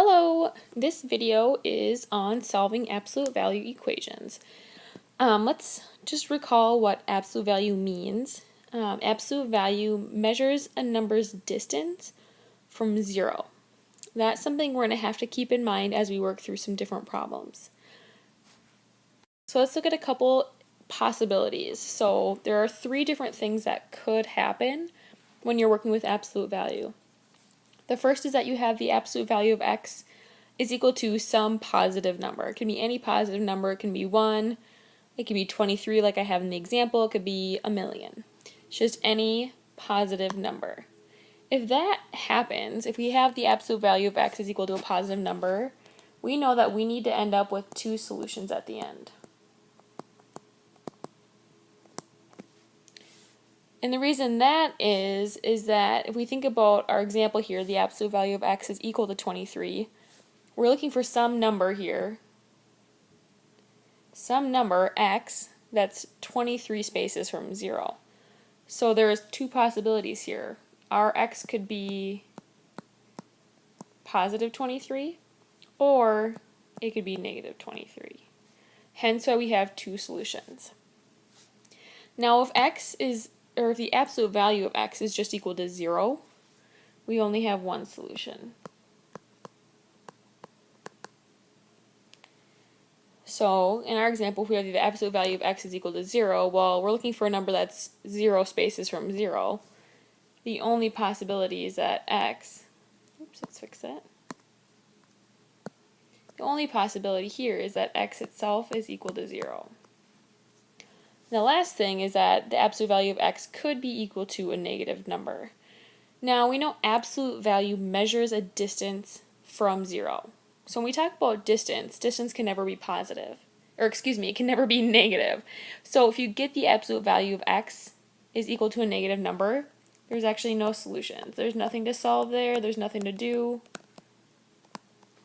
Hello! This video is on solving absolute value equations. Let's just recall what absolute value means. Absolute value measures a number's distance from zero. That's something we're going to have to keep in mind as we work through some different problems. So let's look at a couple possibilities. So there are three different things that could happen when you're working with absolute value. The first is that you have the absolute value of x is equal to some positive number. It can be any positive number. It can be 1. It could be 23 like I have in the example. It could be a million. It's just any positive number. If that happens, if we have the absolute value of x is equal to a positive number, we know that we need to end up with two solutions at the end. And the reason that is that if we think about our example here, the absolute value of x is equal to 23, we're looking for some number here, some number x that's 23 spaces from 0. So there's two possibilities here. Our x could be positive 23 or it could be negative 23. Hence why we have two solutions. Now if if the absolute value of x is just equal to 0, we only have one solution. So in our example, if we have the absolute value of x is equal to 0, well, we're looking for a number that's 0 spaces from 0. The only possibility is that x, let's fix that. The only possibility here is that x itself is equal to 0. The last thing is that the absolute value of x could be equal to a negative number. Now we know absolute value measures a distance from 0. So when we talk about distance can never be positive. It can never be negative. So if you get the absolute value of x is equal to a negative number, there's actually no solutions. There's nothing to solve there. There's nothing to do.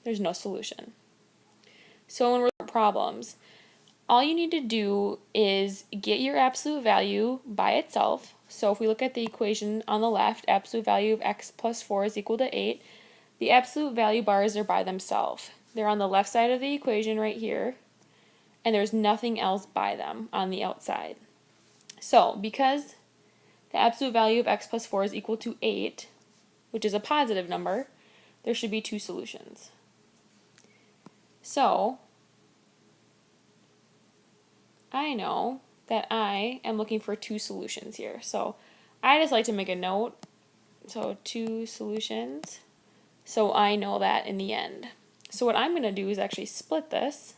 There's no solution. So when we're looking at problems, all you need to do is get your absolute value by itself. So if we look at the equation on the left, absolute value of x plus 4 is equal to 8. The absolute value bars are by themselves. They're on the left side of the equation right here, and there's nothing else by them on the outside. So because the absolute value of x plus 4 is equal to 8, which is a positive number, there should be two solutions. So I know that I am looking for two solutions here. So I just like to make a note. So two solutions. So I know that in the end. So what I'm going to do is actually split this.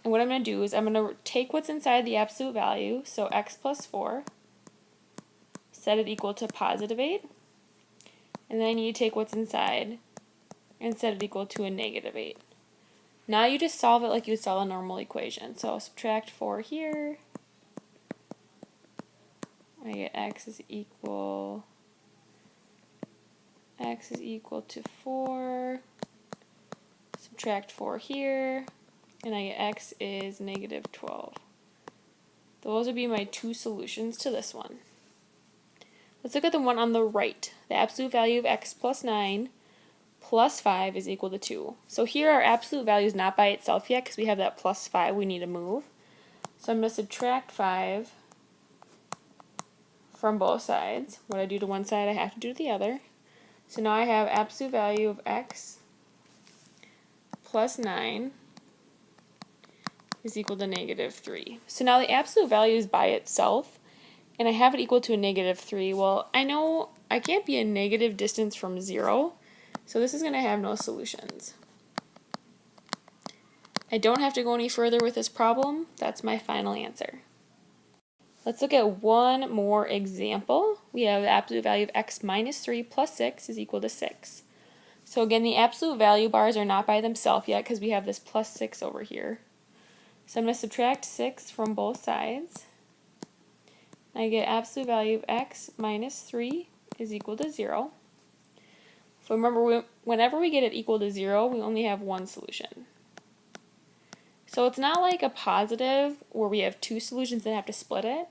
And what I'm going to do is I'm going to take what's inside the absolute value, so x plus 4, set it equal to positive 8. And then I need to take what's inside and set it equal to a negative 8. Now you just solve it like you would solve a normal equation. So I'll subtract 4 here. I get x is equal to 4. Subtract 4 here. And I get x is negative 12. Those would be my two solutions to this one. Let's look at the one on the right. The absolute value of x plus 9 plus 5 is equal to 2. So here our absolute value is not by itself yet because we have that plus 5 we need to move. So I'm going to subtract 5 from both sides. What I do to one side I have to do to the other. So now I have absolute value of x plus 9 is equal to negative 3. So now the absolute value is by itself, and I have it equal to a negative 3. Well, I know I can't be a negative distance from 0, so this is going to have no solutions. I don't have to go any further with this problem. That's my final answer. Let's look at one more example. We have the absolute value of x minus 3 plus 6 is equal to 6. So again, the absolute value bars are not by themselves yet because we have this plus 6 over here. So I'm going to subtract 6 from both sides. I get absolute value of x minus 3 is equal to 0. So remember, whenever we get it equal to 0, we only have one solution. So it's not like a positive where we have two solutions and have to split it.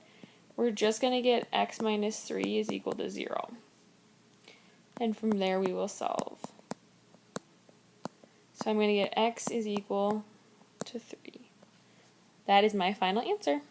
We're just going to get x minus 3 is equal to 0. And from there we will solve. So I'm going to get x is equal to 3. That is my final answer.